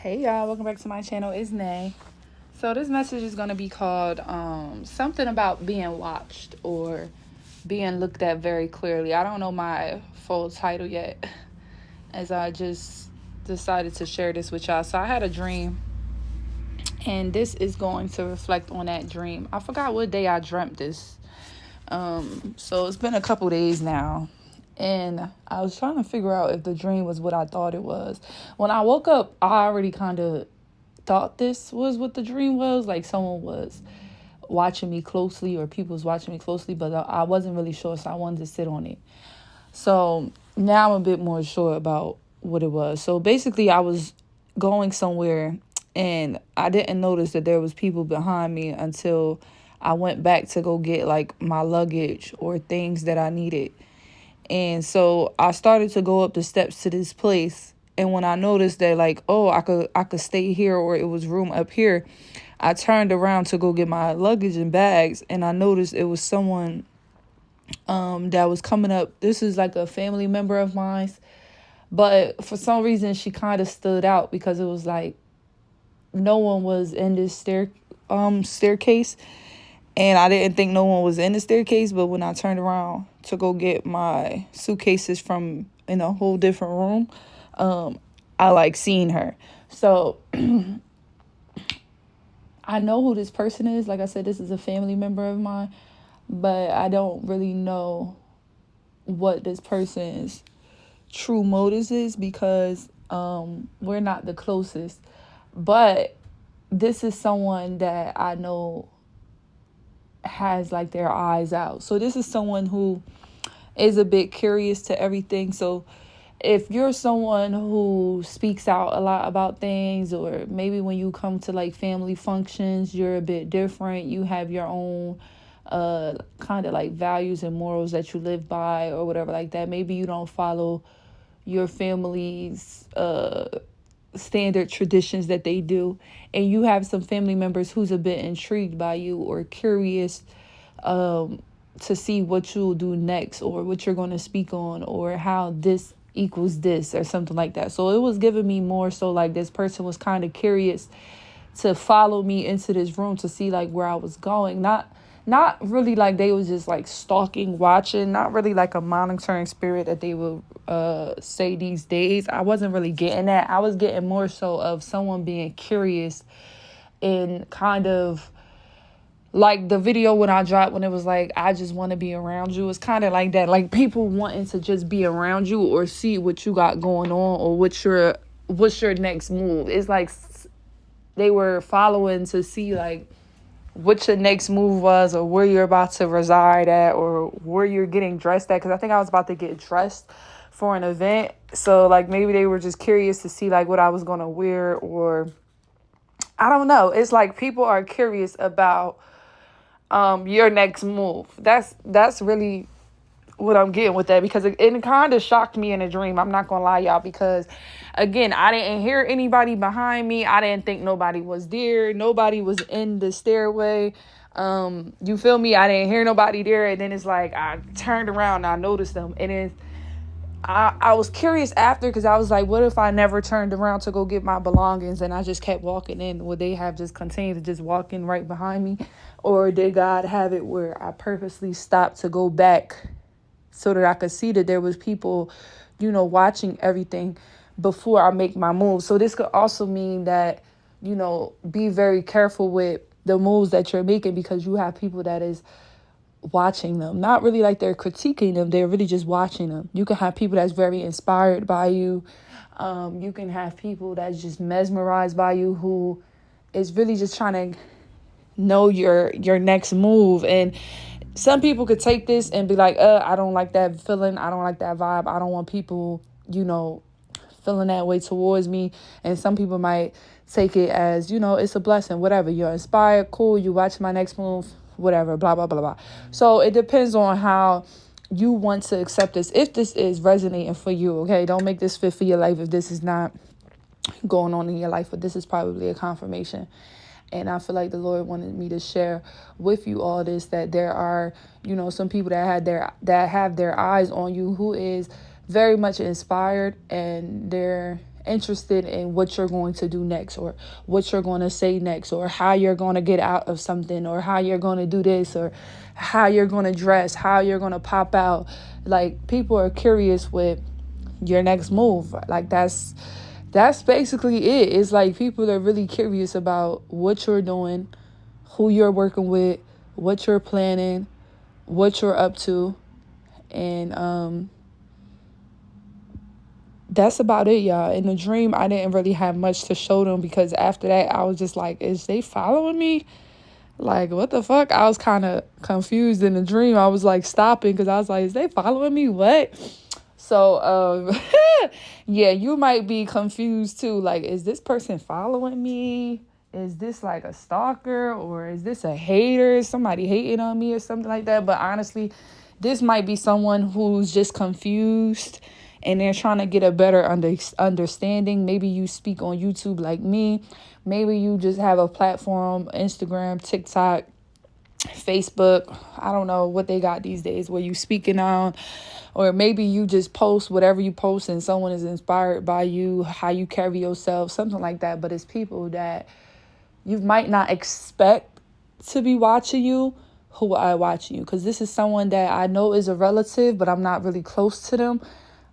Hey y'all, welcome back to my channel. It's Nay. So this message is gonna be called something about being watched or being looked at very clearly. I don't know my full title yet, as I just decided to share this with y'all. So I had a dream, and this is going to reflect on that dream. I forgot what day I dreamt this. So it's been a couple days now. And I was trying to figure out if the dream was what I thought it was. When I woke up, I already kind of thought this was what the dream was. Like someone was watching me closely or people was watching me closely, but I wasn't really sure, so I wanted to sit on it. So now I'm a bit more sure about what it was. So basically, I was going somewhere and I didn't notice that there was people behind me until I went back to go get like my luggage or things that I needed. And so I started to go up the steps to this place. And when I noticed that like, oh, I could stay here or it was room up here, I turned around to go get my luggage and bags, and I noticed it was someone that was coming up. This is like a family member of mine, but for some reason she kind of stood out because it was like no one was in this staircase, and I didn't think no one was in the staircase. But when I turned around to go get my suitcases from in a whole different room, I like seen her. So I know who this person is. Like I said, this is a family member of mine, but I don't really know what this person's true motives is because we're not the closest. But this is someone that I know has like their eyes out. So this is someone who is a bit curious to everything. So if you're someone who speaks out a lot about things, or maybe when you come to like family functions, you're a bit different. You have your own kind of like values and morals that you live by or whatever like that. Maybe you don't follow your family's standard traditions that they do, and you have some family members who's a bit intrigued by you or curious to see what you'll do next or what you're going to speak on or how this equals this or something like that. So it was giving me more so like this person was kind of curious to follow me into this room to see like where I was going. Not really like they was just like stalking, watching, not really like a monitoring spirit that they would say these days. I wasn't really getting that. I was getting more so of someone being curious and kind of like the video when I dropped when it was like, I just want to be around you. It's kind of like that. Like people wanting to just be around you or see what you got going on or what's your next move. It's like they were following to see like what your next move was or where you're about to reside at or where you're getting dressed at. Because I think I was about to get dressed for an event. So like maybe they were just curious to see like what I was going to wear, or I don't know. It's like people are curious about your next move. That's really what I'm getting with that, because it kind of shocked me in a dream. I'm not gonna lie, y'all, because again, I didn't hear anybody behind me. I didn't think nobody was there. Nobody was in the stairway. You feel me? I didn't hear nobody there, and then it's like I turned around and I noticed them, and then I was curious after, because I was like, what if I never turned around to go get my belongings and I just kept walking in? Would they have just continued to just walk in right behind me? Or did God have it where I purposely stopped to go back so that I could see that there was people, watching everything before I make my move? So this could also mean that, be very careful with the moves that you're making, because you have people that is watching them. Not really like they're critiquing them. They're really just watching them. You can have people that's very inspired by you. You can have people that's just mesmerized by you, who is really just trying to know your next move. And some people could take this and be like, I don't like that feeling. I don't like that vibe. I don't want people, feeling that way towards me. And some people might take it as, it's a blessing, whatever. You're inspired, cool. You watch my next move, whatever, blah, blah, blah, blah. So it depends on how you want to accept this. If this is resonating for you, okay, don't make this fit for your life if this is not going on in your life, but this is probably a confirmation. And I feel like the Lord wanted me to share with you all this, that there are, some people that have their eyes on you, who is very much inspired, and they're interested in what you're going to do next, or what you're going to say next, or how you're going to get out of something, or how you're going to do this, or how you're going to dress, how you're going to pop out. Like, people are curious with your next move. Like, that's basically it. It's like people are really curious about what you're doing, who you're working with, what you're planning, what you're up to. And that's about it, y'all. In the dream, I didn't really have much to show them, because after that, I was just like, is they following me? Like, what the fuck? I was kind of confused in the dream. I was like stopping, because I was like, is they following me? What? So, yeah, you might be confused too. Like, is this person following me? Is this like a stalker, or is this a hater? Somebody hating on me or something like that? But honestly, this might be someone who's just confused, and they're trying to get a better understanding. Maybe you speak on YouTube like me. Maybe you just have a platform, Instagram, TikTok, Facebook. I don't know what they got these days where you speaking on. Or maybe you just post whatever you post and someone is inspired by you, how you carry yourself, something like that. But it's people that you might not expect to be watching you who are watching you. Because this is someone that I know is a relative, but I'm not really close to them.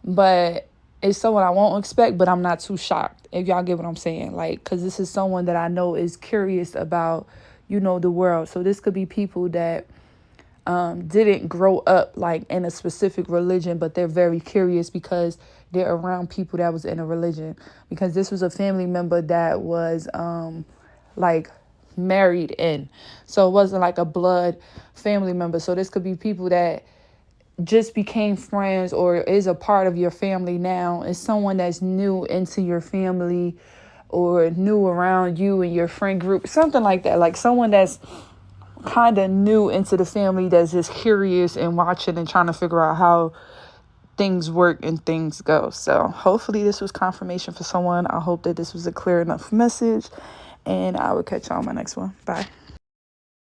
But it's someone I won't expect, but I'm not too shocked, if y'all get what I'm saying. Like, because this is someone that I know is curious about, the world. So this could be people that didn't grow up like in a specific religion, but they're very curious because they're around people that was in a religion. Because this was a family member that was like married in, so it wasn't like a blood family member. So this could be people that just became friends or is a part of your family now. It's someone that's new into your family or new around you and your friend group, something like that. Like someone that's kind of new into the family, that's just curious and watching and trying to figure out how things work and things go. So hopefully this was confirmation for someone. I hope that this was a clear enough message, and I will catch y'all on my next one. Bye.